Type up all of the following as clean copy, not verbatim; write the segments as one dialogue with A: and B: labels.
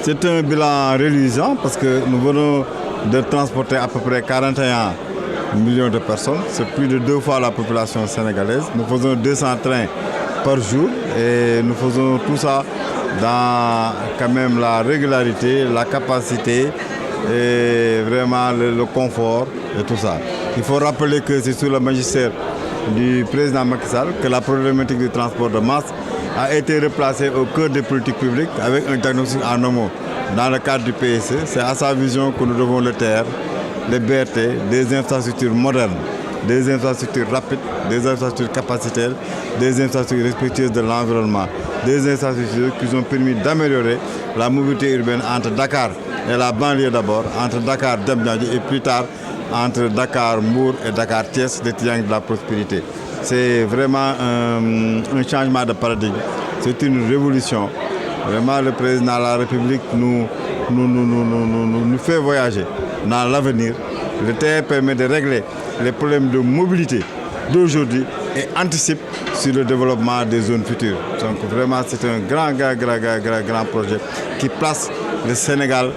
A: C'est un bilan réjouissant parce que nous venons de transporter à peu près 41 millions de personnes. C'est plus de 2 fois la population sénégalaise. Nous faisons 200 trains par jour et nous faisons tout ça dans quand même la régularité, la capacité et vraiment le confort et tout ça. Il faut rappeler que c'est sous le magistère du président Macky Sall que la problématique du transport de masse a été replacée au cœur des politiques publiques avec un diagnostic en amont dans le cadre du PSE. C'est à sa vision que nous devons le taire, les BRT, des infrastructures modernes, des infrastructures rapides, des infrastructures capacitaires, des infrastructures respectueuses de l'environnement, des infrastructures qui ont permis d'améliorer la mobilité urbaine entre Dakar et la banlieue d'abord, entre Dakar, Diamniadio et plus tard entre Dakar, Mbour et Dakar, Thiès, le triangle de la prospérité. C'est vraiment un changement de paradigme, c'est une révolution. Vraiment, le président de la République nous fait voyager dans l'avenir. Le TER permet de régler les problèmes de mobilité d'aujourd'hui et anticipe sur le développement des zones futures. Donc vraiment, c'est un grand projet qui place le Sénégal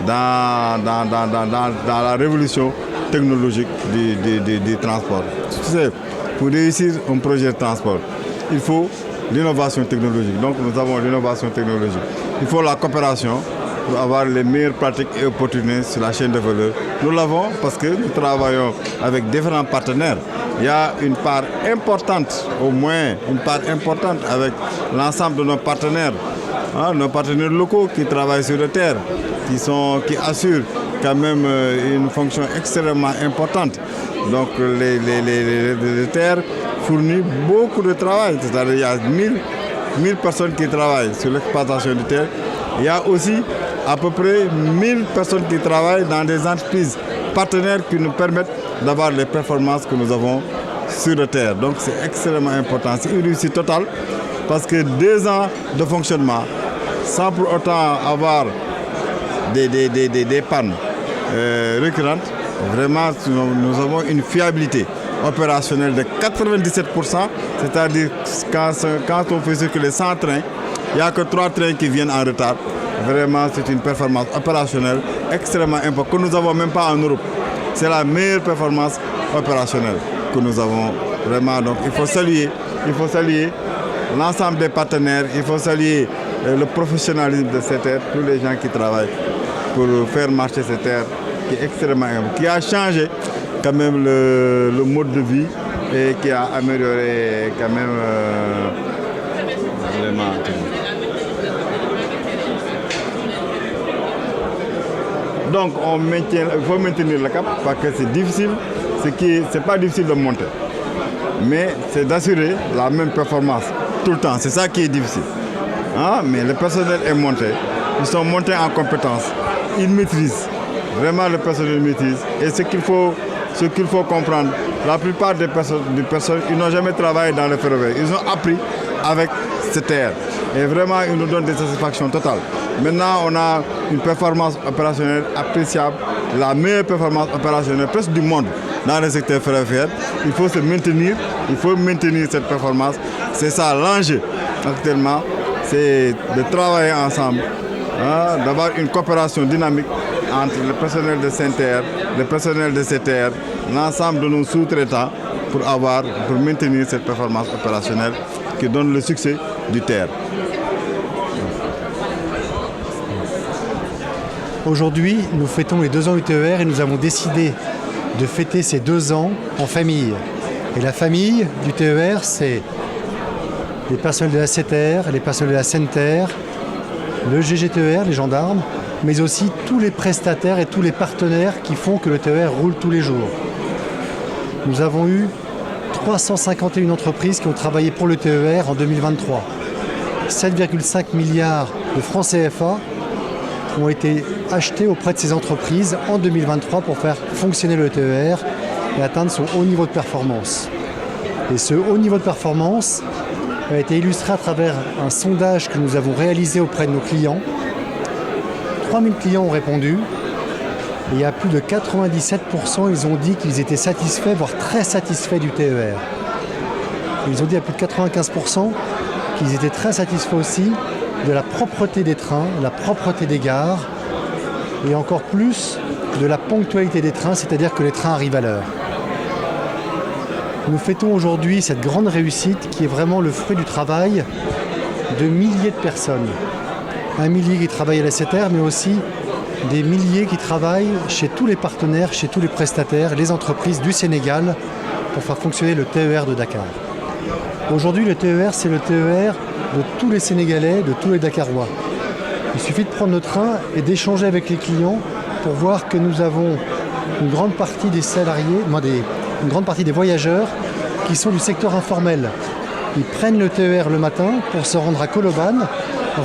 A: dans la révolution technologique du transport. Tu sais, pour réussir un projet de transport, il faut l'innovation technologique. Donc nous avons l'innovation technologique. Il faut la coopération pour avoir les meilleures pratiques et opportunités sur la chaîne de valeur. Nous l'avons parce que nous travaillons avec différents partenaires. Il y a une part importante, au moins une part importante avec l'ensemble de nos partenaires locaux qui travaillent sur le terre, qui assurent quand même une fonction extrêmement importante. Donc les terres fournissent beaucoup de travail, c'est-à-dire il y a 1000 personnes qui travaillent sur l'exploitation du terre. Il y a aussi à peu près 1000 personnes qui travaillent dans des entreprises partenaires qui nous permettent d'avoir les performances que nous avons sur le terre. Donc c'est extrêmement important, c'est une réussite totale parce que 2 ans de fonctionnement sans pour autant avoir des pannes récurrentes, vraiment nous avons une fiabilité opérationnelle de 97%, c'est-à-dire quand on fait circuler 100 trains, il n'y a que 3 trains qui viennent en retard. Vraiment, c'est une performance opérationnelle extrêmement importante que nous n'avons même pas en Europe. C'est la meilleure performance opérationnelle que nous avons vraiment. Donc il faut saluer l'ensemble des partenaires, il faut saluer le professionnalisme de cette terre, tous les gens qui travaillent pour faire marcher cette terre qui est extrêmement important, qui a changé quand même le mode de vie et qui a amélioré quand même vraiment. Donc il faut maintenir le cap parce que c'est difficile, c'est pas difficile de monter, mais c'est d'assurer la même performance tout le temps, c'est ça qui est difficile. Mais le personnel est monté, ils sont montés en compétences, ils maîtrisent, vraiment le personnel maîtrise. Et ce qu'il faut comprendre, la plupart des personnes, ils n'ont jamais travaillé dans le ferroviaire, ils ont appris avec cette terre. Et vraiment, ils nous donnent des satisfactions totales. Maintenant, on a une performance opérationnelle appréciable, la meilleure performance opérationnelle presque du monde dans le secteur ferroviaire. Il faut se maintenir, il faut maintenir cette performance. C'est ça l'enjeu actuellement, c'est de travailler ensemble, d'avoir une coopération dynamique entre le personnel de Saint-Terre, le personnel de CTR, l'ensemble de nos sous-traitants pour maintenir cette performance opérationnelle qui donne le succès du TER.
B: Aujourd'hui, nous fêtons les 2 ans du TER et nous avons décidé de fêter ces 2 ans en famille. Et la famille du TER, c'est les personnels de la CTR, les personnels de la SENTER, le GGTER, les gendarmes, mais aussi tous les prestataires et tous les partenaires qui font que le TER roule tous les jours. Nous avons eu 351 entreprises qui ont travaillé pour le TER en 2023. 7,5 milliards de francs CFA ont été achetés auprès de ces entreprises en 2023 pour faire fonctionner le TER et atteindre son haut niveau de performance. Et ce haut niveau de performance a été illustré à travers un sondage que nous avons réalisé auprès de nos clients. 3000 clients ont répondu et à plus de 97%, ils ont dit qu'ils étaient satisfaits, voire très satisfaits du TER. Ils ont dit à plus de 95% qu'ils étaient très satisfaits aussi de la propreté des trains, la propreté des gares et encore plus de la ponctualité des trains, c'est-à-dire que les trains arrivent à l'heure. Nous fêtons aujourd'hui cette grande réussite qui est vraiment le fruit du travail de milliers de personnes. Un millier qui travaillent à la SETER, mais aussi des milliers qui travaillent chez tous les partenaires, chez tous les prestataires, les entreprises du Sénégal pour faire fonctionner le TER de Dakar. Aujourd'hui, le TER, c'est le TER de tous les Sénégalais, de tous les Dakarois. Il suffit de prendre le train et d'échanger avec les clients pour voir que nous avons une grande partie des salariés, une grande partie des voyageurs qui sont du secteur informel. Ils prennent le TER le matin pour se rendre à Colobane,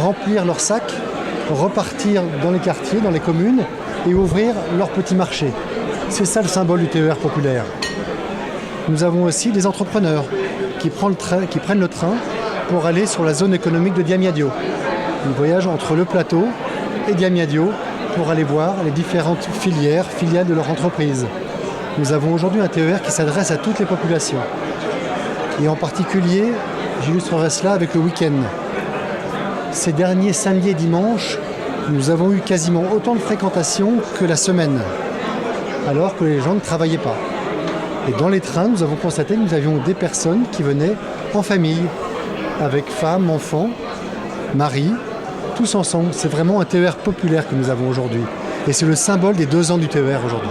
B: remplir leurs sacs, repartir dans les quartiers, dans les communes et ouvrir leur petit marché. C'est ça le symbole du TER populaire. Nous avons aussi des entrepreneurs qui prennent le train pour aller sur la zone économique de Diamniadio. Ils voyagent entre le plateau et Diamniadio pour aller voir les différentes filiales de leur entreprise. Nous avons aujourd'hui un TER qui s'adresse à toutes les populations. Et en particulier, j'illustrerai cela avec le week-end. Ces derniers samedis et dimanches, nous avons eu quasiment autant de fréquentation que la semaine, alors que les gens ne travaillaient pas. Et dans les trains, nous avons constaté que nous avions des personnes qui venaient en famille, avec femmes, enfants, maris, tous ensemble. C'est vraiment un TER populaire que nous avons aujourd'hui. Et c'est le symbole des 2 ans du TER aujourd'hui.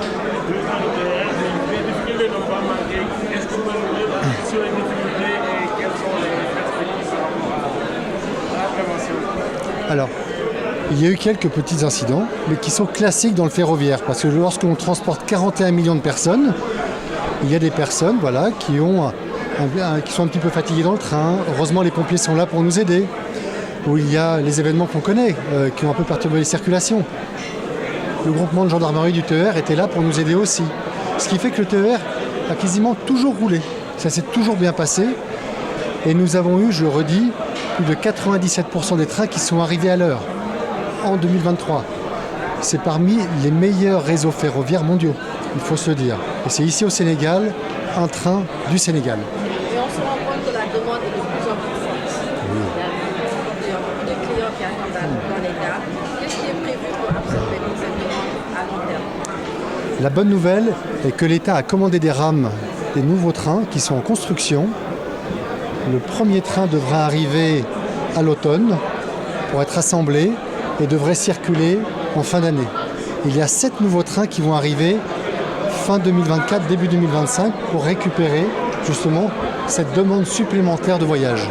B: Alors, il y a eu quelques petits incidents, mais qui sont classiques dans le ferroviaire, parce que lorsque l'on transporte 41 millions de personnes, il y a des personnes qui sont un petit peu fatiguées dans le train. Heureusement, les pompiers sont là pour nous aider. Ou il y a les événements qu'on connaît, qui ont un peu perturbé les circulations. Le groupement de gendarmerie du TER était là pour nous aider aussi. Ce qui fait que le TER a quasiment toujours roulé. Ça s'est toujours bien passé. Et nous avons eu, je le redis, plus de 97% des trains qui sont arrivés à l'heure en 2023. C'est parmi les meilleurs réseaux ferroviaires mondiaux, il faut se le dire. Et c'est ici au Sénégal, un train du Sénégal.
C: Et on se rend compte que la demande est de plus en plus forte. Oui. Il y a beaucoup de clients qui attendent dans les gares. Qu'est-ce qui est prévu pour absorber toute cette demande à long terme?
B: La bonne nouvelle est que l'État a commandé des rames, des nouveaux trains qui sont en construction. Le premier train devra arriver à l'automne pour être assemblé et devrait circuler en fin d'année. Il y a 7 nouveaux trains qui vont arriver fin 2024, début 2025 pour récupérer justement cette demande supplémentaire de voyage.